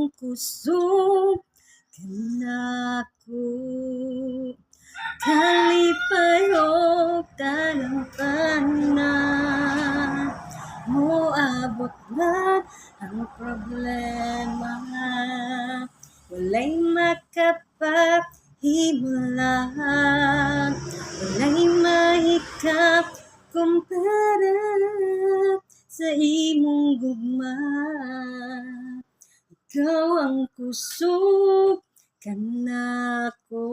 ang kusog kanako. Kalipayog talamtanan, moabot na ang problema. Walay makapahimulan, walay mahikap kumpara sa imong gugma. Ikaw ang kusog kanako,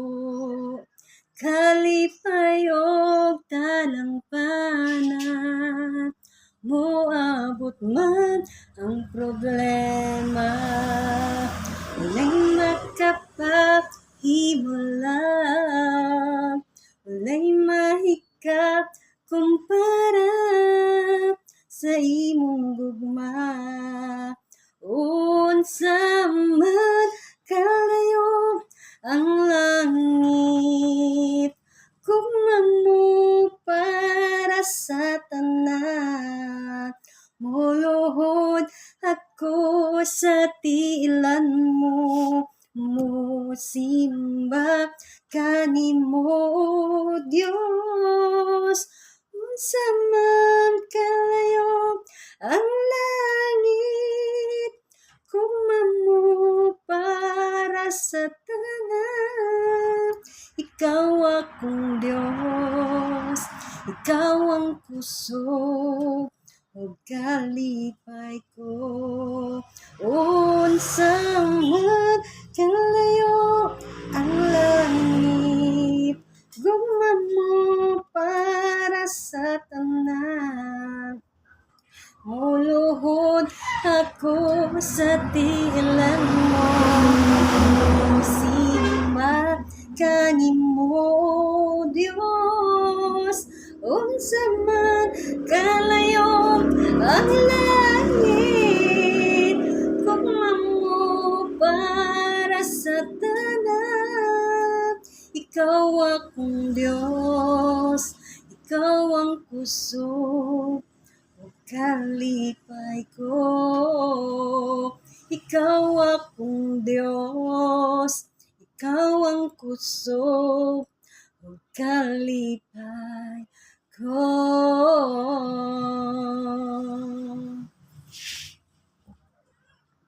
kalipayog talamtanan, moabot man ang problema. Walay makapahimulan, walay mahikap kumpara sa imong gugma. Unsa man kalayo ang langit, gugma para sa tanan. Muluhod ako sa tiilan mo, musimba kanimo Dios. Unsa man kalayo ang langit, gugma para sa tanan. Ikaw akong Dios, ikaw ang kusog ug kalipay ko. Unsa man kalayo ang langit, gugma para sa tanan. Muluhod ako sa tiilan mo, musimba kanimo Dios. Unsa man kalayo ang langit, gugma para sa tanan. Ikaw akong Dios, ikaw ang kusog ug kalipay ko. Ikaw akong Dios, ikaw ang kusog ug kalipay ko.